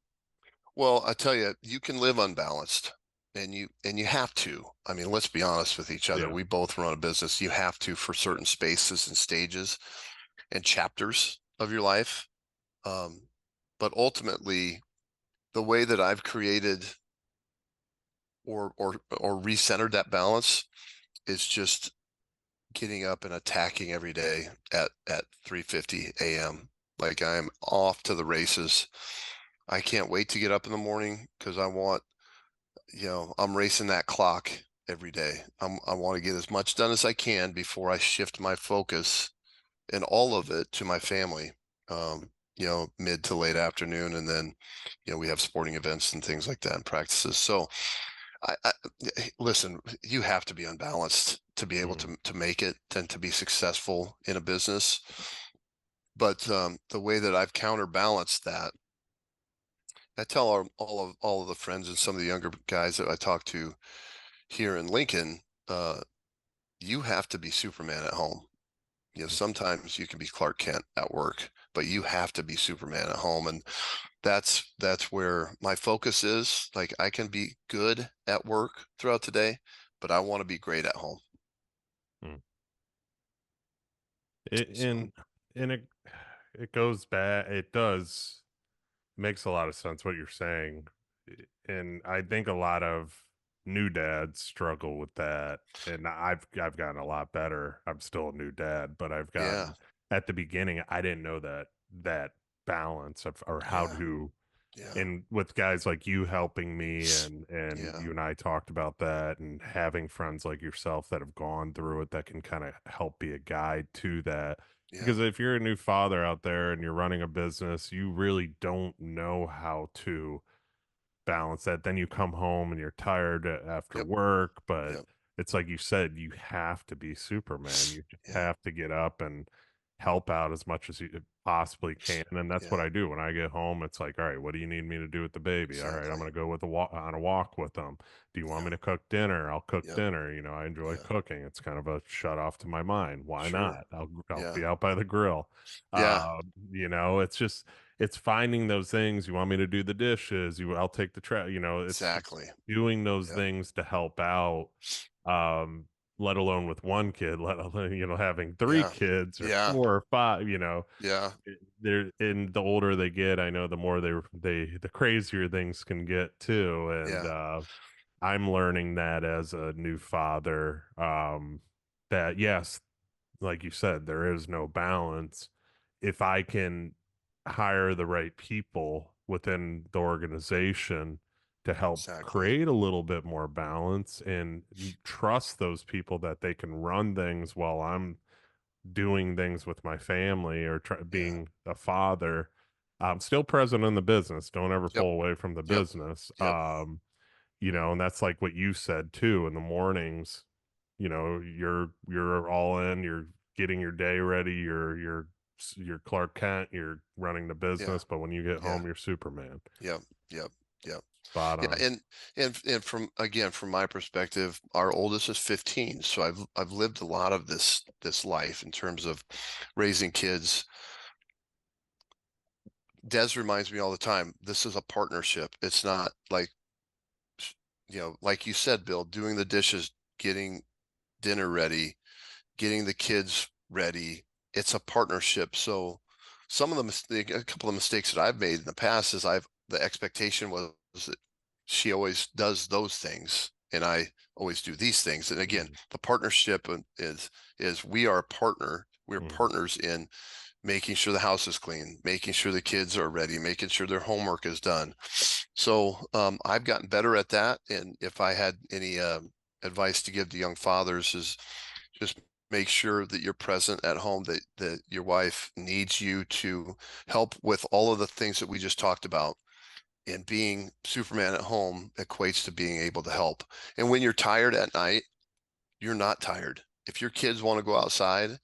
Well, I tell you, you can live unbalanced, and you have to. I mean, let's be honest with each other. Yeah. We both run a business. You have to for certain spaces and stages and chapters of your life. Um, but ultimately, the way that I've created or recentered that balance is just getting up and attacking every day at 3:50 a.m. Like I'm off to the races. I can't wait to get up in the morning because I'm racing that clock every day. I want to get as much done as I can before I shift my focus and all of it to my family. Mid to late afternoon, and then, we have sporting events and things like that and practices. So I listen, you have to be unbalanced to be able Mm, to make it and to be successful in a business. But the way that I've counterbalanced that, I tell all of the friends and some of the younger guys that I talk to here in Lincoln, you have to be Superman at home. mm, Sometimes you can be Clark Kent at work, but you have to be Superman at home. And that's where my focus is. Like I can be good at work throughout the day, but I want to be great at home. mm. So And it goes back. It does makes a lot of sense what you're saying, and I think a lot of new dads struggle with that. And I've gotten a lot better. I'm still a new dad, but I've yeah, gotten at the beginning. I didn't know that balance of or how yeah, to, yeah, and with guys like you helping me, and yeah, you and I talked about that, and having friends like yourself that have gone through it that can kind of help be a guide to that. yeah, Because if you're a new father out there and you're running a business, you really don't know how to balance that. Then you come home and you're tired after yep, work, but yep, it's like you said, you have to be Superman. You just yeah, have to get up and help out as much as you possibly can. And that's what yeah, I do when I get home. It's like, all right, what do you need me to do with the baby? All right, I'm exactly. going to go with a walk on a walk with them. Do you want Yeah, me to cook dinner? I'll cook yep, dinner. I enjoy yeah, cooking. It's kind of a shut off to my mind. Why sure. not? I'll Yeah, be out by the grill. yeah, It's just it's finding those things. You want me to do the dishes? I'll take the trash. It's just exactly. doing those Yep, things to help out. Um, let alone with one kid, let alone, having three yeah, kids or yeah, four or five, yeah, they're and the older they get, I know the more the crazier things can get too. And yeah, I'm learning that as a new father, that yes, like you said, there is no balance. If I can hire the right people within the organization to help exactly. create a little bit more balance and trust those people that they can run things while I'm doing things with my family or Yeah, being a father, I'm still present in the business. Don't ever yep, pull away from the yep, business. yep, And that's like what you said too in the mornings. You're all in, you're getting your day ready, you're Clark Kent, you're running the yeah, business, but when you get yeah, home, you're Superman. yep, yep, yep. Spot Yeah, on. and from my perspective, our oldest is 15, so I've lived a lot of this life in terms of raising kids. Des reminds me all the time, this is a partnership. It's not like, like you said, Bill, doing the dishes, getting dinner ready, getting the kids ready. It's a partnership. So a couple of mistakes that I've made in the past is the expectation was that she always does those things and I always do these things. And again, Mhm. the partnership is we are a partner. We're Mhm. partners in making sure the house is clean, making sure the kids are ready, making sure their homework is done. So I've gotten better at that. And if I had any advice to give to young fathers is just make sure that you're present at home, that your wife needs you to help with all of the things that we just talked about. And being Superman at home equates to being able to help. And when you're tired at night, you're not tired. If your kids want to go outside,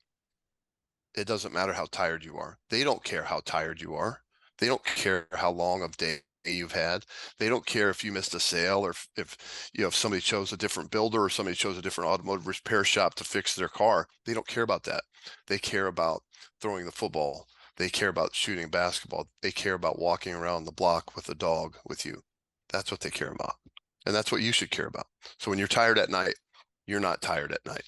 it doesn't matter how tired you are. They don't care how tired you are. They don't care how long of day you've had. They don't care if you missed a sale or if if somebody chose a different builder or somebody chose a different automotive repair shop to fix their car. They don't care about that. They care about throwing the football. They care about shooting basketball. They care about walking around the block with a dog with you. That's what they care about. And that's what you should care about. So when you're tired at night, you're not tired at night.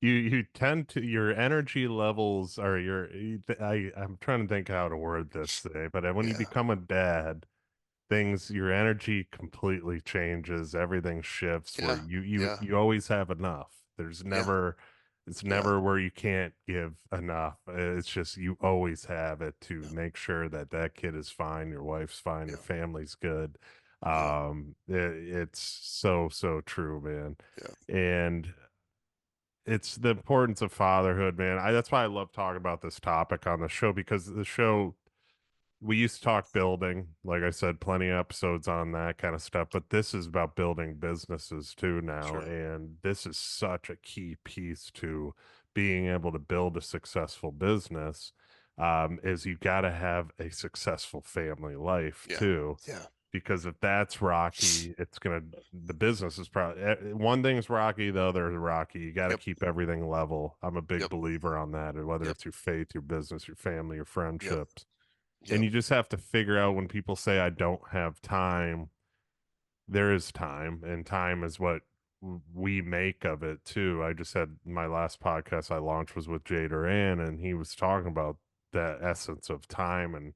You tend to your energy levels are I'm trying to think how to word this today, but when you Yeah. become a dad, things your energy completely changes, everything shifts where Yeah. Yeah. you always have enough. Yeah. It's Yeah. never where you can't give enough. It's just you always have it to Yeah. make sure that that kid is fine, your wife's fine, your Yeah. family's good. Yeah. It's so true, man. Yeah. And it's the importance of fatherhood, man. That's why I love talking about this topic on the show, because the show, we used to talk building, like I said, plenty of episodes on that kind of stuff, but this is about building businesses too now. Sure. And this is such a key piece to being able to build a successful business. Is you got to have a successful family life Yeah. too, Yeah. because if that's rocky, the business is probably one thing's rocky, the other is rocky. You got to Yep. keep everything level. I'm a big Yep. believer on that, and whether Yep. it's your faith, your business, your family, your Yep. friendships. And Yep. you just have to figure out, when people say, I don't have time, there is time, and time is what we make of it too. I just had my last podcast I launched was with Jay Duran, and he was talking about the essence of time, and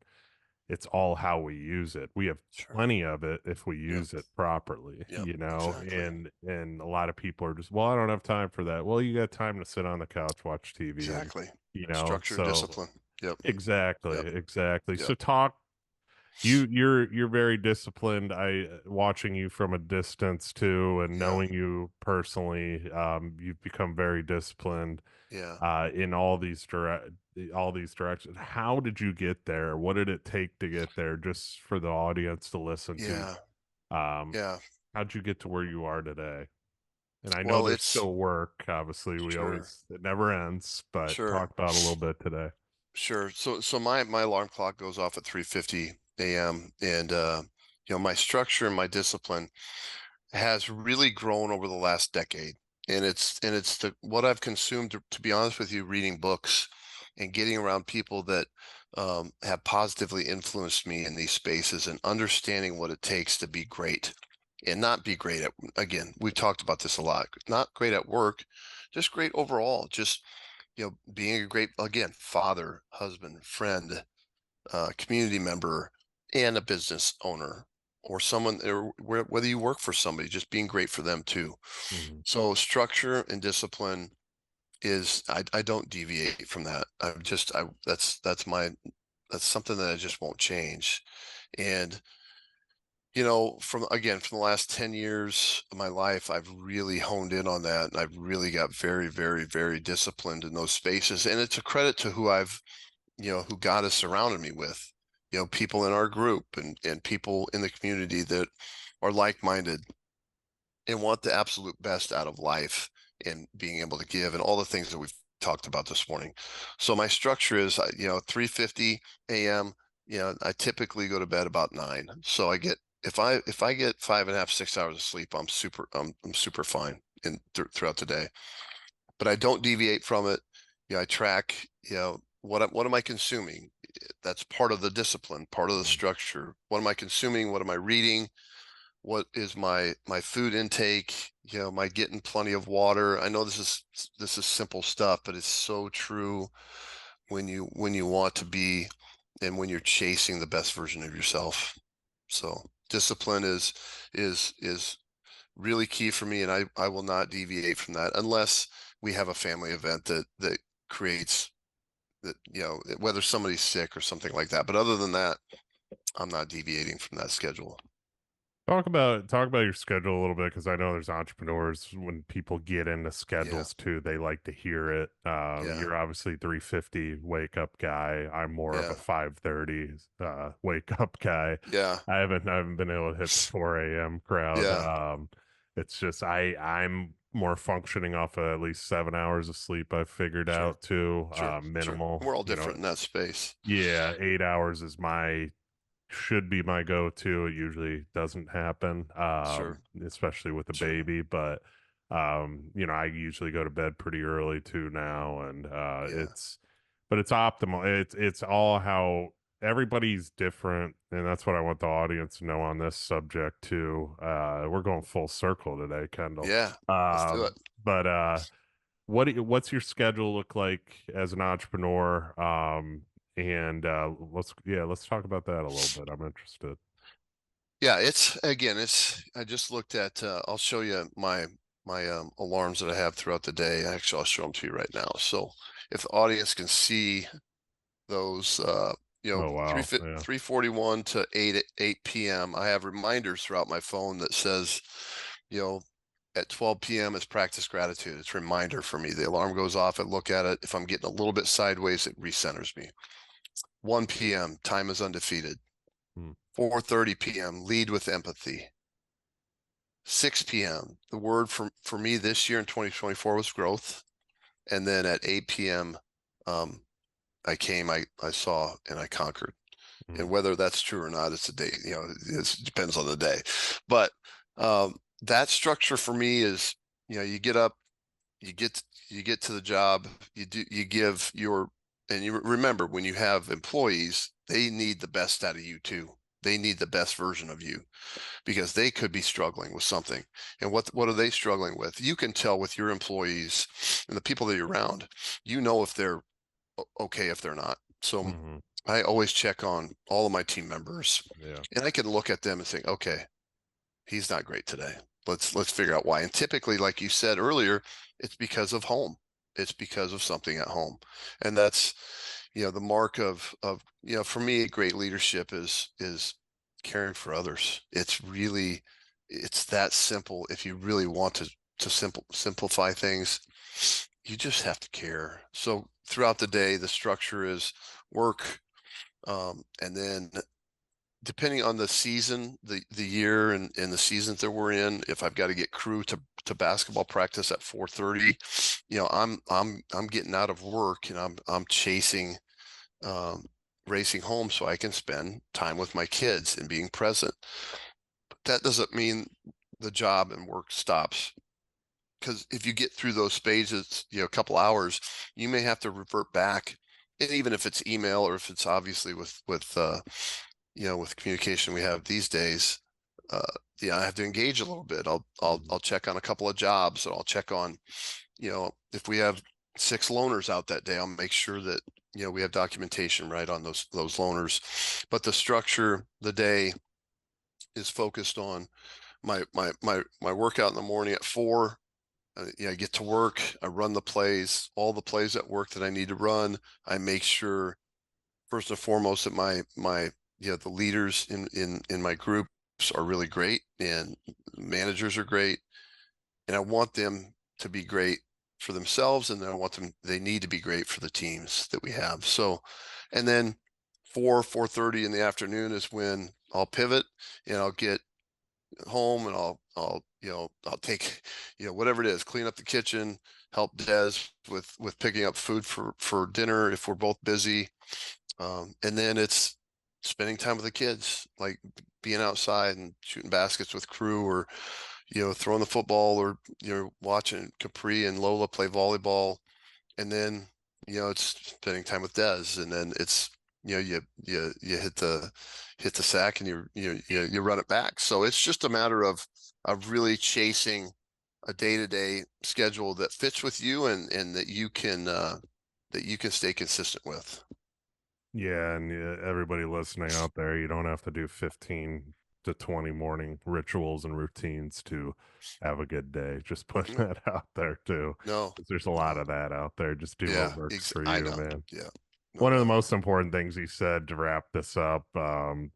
it's all how we use it. We have Sure. plenty of it if we Yep. use it properly, Yep. Exactly. and a lot of people are just, well, I don't have time for that. Well, you got time to sit on the couch, watch TV, and Exactly. Structure and so discipline. Yep. exactly, Yep. exactly. Yep. So you're very disciplined. Watching you from a distance too, and Yeah. knowing you personally, you've become very disciplined Yeah. in all these directions. How did you get there? What did it take to get there? Just for the audience to listen to. Yeah. Um, Yeah. how'd you get to where you are today? And I know Well, there's it's still work. Obviously, sure. it never ends. But Sure. talk about a little bit today. Sure. So my alarm clock goes off at 3:50 a.m. and my structure and my discipline has really grown over the last decade. And it's what I've consumed, to be honest with you, reading books and getting around people that have positively influenced me in these spaces and understanding what it takes to be great and not be great at, again, we've talked about this a lot, not great at work, just great overall, just, being a great, again, father, husband, friend, community member, and a business owner or someone, or whether you work for somebody, just being great for them too. Mhm. So structure and discipline is, I don't deviate from that. That's something that I just won't change. And from the last 10 years of my life, I've really honed in on that, and I've really got very, very, very disciplined in those spaces. And it's a credit to who God has surrounded me with, people in our group and people in the community that are like-minded and want the absolute best out of life and being able to give and all the things that we've talked about this morning. So my structure is, 3:50 a.m. I typically go to bed about 9. So if I get 5.5, 6 hours of sleep, I'm super fine throughout the day. But I don't deviate from it. I track, what am I consuming? That's part of the discipline, part of the Mhm. structure. What am I consuming? What am I reading? What is my food intake? Am I getting plenty of water? I know this is simple stuff, but it's so true when you want to be and when you're chasing the best version of yourself. So discipline is really key for me, and I will not deviate from that unless we have a family event that creates that, whether somebody's sick or something like that. But other than that, I'm not deviating from that schedule. Talk about your schedule a little bit because I know there's entrepreneurs when people get into Yeah, schedules too, they like to hear it. yeah, You're obviously 3:50 wake up guy. I'm more of a yeah, 5:30 wake up guy. yeah, I haven't been able to hit the 4 a.m. crowd. yeah. It's just I'm more functioning off of at least 7 hours of sleep I've figured Sure, out too. sure, sure. Minimal, We're all different in that space. yeah, 8 hours is my should be my go-to. It usually doesn't happen, Sure, especially with the sure. baby. But I usually go to bed pretty early too now, and Yeah, but it's optimal. It's all how everybody's different, and that's what I want the audience to know on this subject too. We're going full circle today, Kendall. yeah. Let's do it. But what's your schedule look like as an entrepreneur? And let's talk about that a little bit. I'm interested. Yeah, it's again, it's I just looked at I'll show you my alarms that I have throughout the day. Actually, I'll show them to you right now. So if the audience can see those 3 Oh wow, yeah. 3:41 to 8 p.m. I have reminders throughout my phone that says, you know, at 12 p.m. is practice gratitude. It's a reminder for me. The alarm goes off, I look at it. If I'm getting a little bit sideways, it recenters me. 1 p.m. time is undefeated. Hmm. 4:30 p.m. lead with empathy. 6 p.m. the word for me this year in 2024 was growth. And then at 8 p.m. I saw, and I conquered. Hmm. And whether that's true or not, it's a day, it depends on the day. But that structure for me is, you get up, you get to the job, you give your, and you remember when you have employees, they need the best out of you too. They need the best version of you because they could be struggling with something. And what are they struggling with? You can tell with your employees and the people that you're around, if they're okay, if they're not. So Hmm. I always check on all of my team members, Yeah. and I can look at them and think, okay, he's not great today. Let's figure out why. And typically, like you said earlier, it's because of home. It's because of something at home. And that's, the mark of, for me, great leadership is caring for others. It's that simple. If you really want to simplify things, you just have to care. So throughout the day, the structure is work, and then depending on the season, the year and the seasons that we're in, if I've got to get crew to basketball practice at 4:30, I'm getting out of work and I'm chasing, um, racing home so I can spend time with my kids and being present. But that doesn't mean the job and work stops, because if you get through those phases, a couple hours, you may have to revert back. And even if it's email or if it's obviously with communication we have these days, uh, I have to engage a little bit. I'll check on a couple of jobs, or I'll check on, if we have 6 loaners out that day, I'll make sure that we have documentation right on those loaners. But the structure, the day is focused on my workout in the morning at 4. I get to work. I run the plays, all the plays at work that I need to run. I make sure first and foremost that my the leaders in my groups are really great and managers are great, and I want them to be great for themselves, and then they need to be great for the teams that we have. So, and then 4:30 in the afternoon is when I'll pivot and I'll get home and I'll take, whatever it is, clean up the kitchen, help Des with picking up food for dinner if we're both busy. And then it's spending time with the kids, like being outside and shooting baskets with crew, or, throwing the football, or, watching Capri and Lola play volleyball. And then, it's spending time with Des. And then it's, you hit the sack and you run it back. So it's just a matter of really chasing a day-to-day schedule that fits with you and that you can stay consistent with. Yeah, and everybody listening out there, you don't have to do 15 to 20 morning rituals and routines to have a good day. Just putting No, that out there too. no, 'Cause there's a lot no. of that out there. Just do what Yeah, works for I you, know. man. Yeah, no One of the doubt. most important things he said to wrap this up, and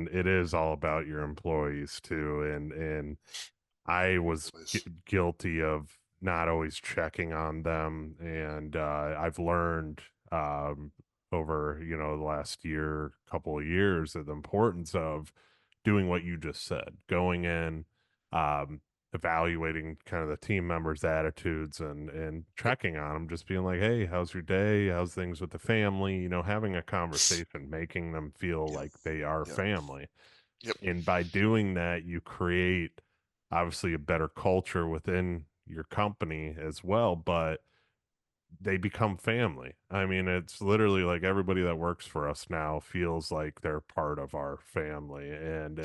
it is all about your employees too. And I was Always. guilty of not always checking on them, and I've learned over the last year, couple of years, of the importance of doing what you just said, going in, um, evaluating kind of the team members' attitudes and Yep, checking on them, just being like, "Hey, how's your day? How's things with the family?" Having a conversation, making them feel yep, like they are yep, family. yep, And by doing that, you create obviously a better culture within your company as well, but they become family. I mean, it's literally like everybody that works for us now feels like they're part of our family, and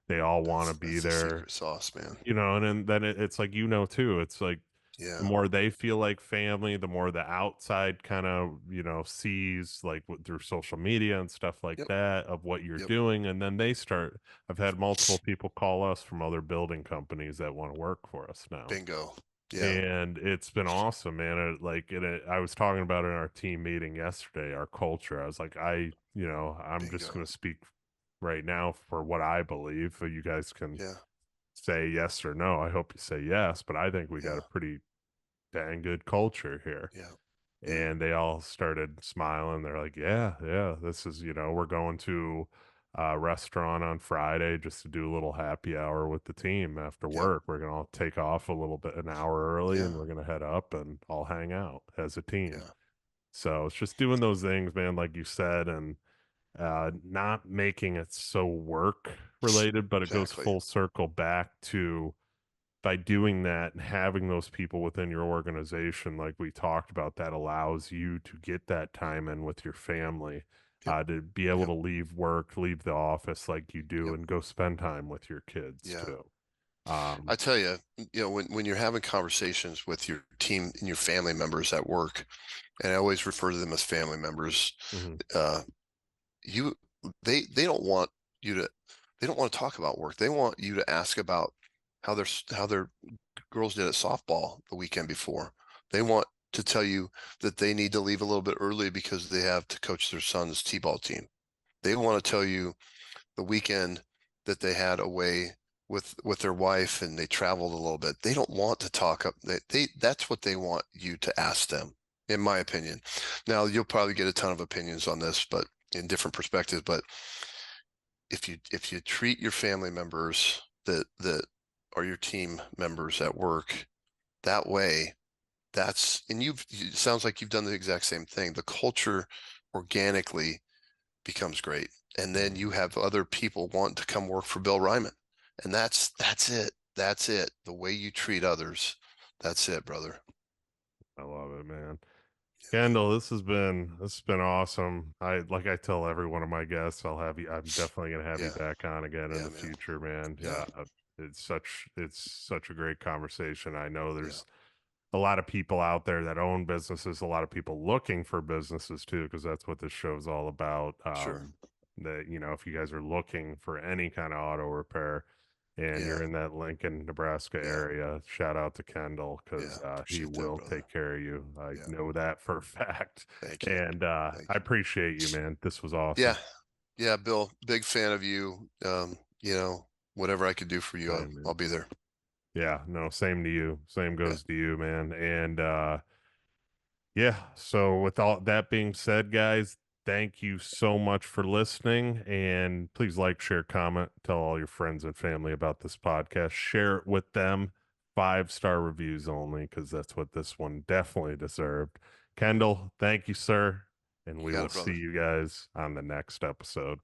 they all want to be that's the there, secret sauce, man. and then it's like, too, it's like the Yeah. more they feel like family, the more the outside kind of, sees like through social media and stuff like Yep, that of what you're yep. doing. And then they start, I've had multiple people call us from other building companies that want to work for us now. Bingo. Yeah, And it's been awesome, man. I was talking about it in our team meeting yesterday, our culture. I was like, I'm just bingo. going to speak right now for what I believe. You guys can Yeah, say yes or no. I hope you say yes, but I think we got yeah, a pretty dang good culture here. yeah, yeah, And they all started smiling. They're like, yeah, yeah, this is, we're going to a restaurant on Friday just to do a little happy hour with the team after yep, work. We're going to all take off a little bit, an hour early, yeah, and we're going to head up and all hang out as a team. yeah. So it's just doing those things, man, like you said, and not making it so work related, but it goes Exactly. full circle back to by doing that and having those people within your organization, like we talked about, that allows you to get that time in with your family, Yep, to be able yep, to leave work, leave the office like you do, yep. and go spend time with your kids Yeah. too. I tell you, when you're having conversations with your team and your family members at work, and I always refer to them as family members, Mhm. uh, you they don't want you to they don't want to talk about work. They want you to ask about how their girls did at softball the weekend before. They want to tell you that they need to leave a little bit early because they have to coach their son's t-ball team. They want to tell you the weekend that they had away with their wife and they traveled a little bit. They don't want to talk up. That's what they want you to ask them, in my opinion. Now you'll probably get a ton of opinions on this, but in different perspectives. But if you treat your family members that are your team members at work that way, it sounds like you've done the exact same thing. The culture organically becomes great. And then you Mhm. have other people want to come work for Bill Ryman. And that's it. That's it. The way you treat others. That's it, brother. I love it, man. Kendall, this has been awesome. I tell every one of my guests, I'm definitely gonna have you Yeah. back on again in Yeah, the man. future, man. Yeah. Yeah, it's such a great conversation. I know Yeah. there's a lot of people out there that own businesses, a lot of people looking for businesses too, because that's what this show's all about. Sure. That, if you guys are looking for any kind of auto repair and Yeah. you're in that Lincoln, Nebraska Yeah. area, shout out to Kendall because Yeah. he Appreciate that, will brother. take care of you. I Yeah. know that for a fact. Thank you. And I Thank you. appreciate you, man. This was awesome. Yeah. Yeah, Bill, big fan of you. Whatever I could do for you, Same, I'll man. be there. Yeah, no, same to you. Same Yeah. goes to you, man. And yeah. So, with all that being said, guys, thank you so much for listening. And please like, share, comment, tell all your friends and family about this podcast. Share it with them. 5-star reviews only, because that's what this one definitely deserved. Kendall, thank you, sir. And You we got will it, see brother. you guys on the next episode.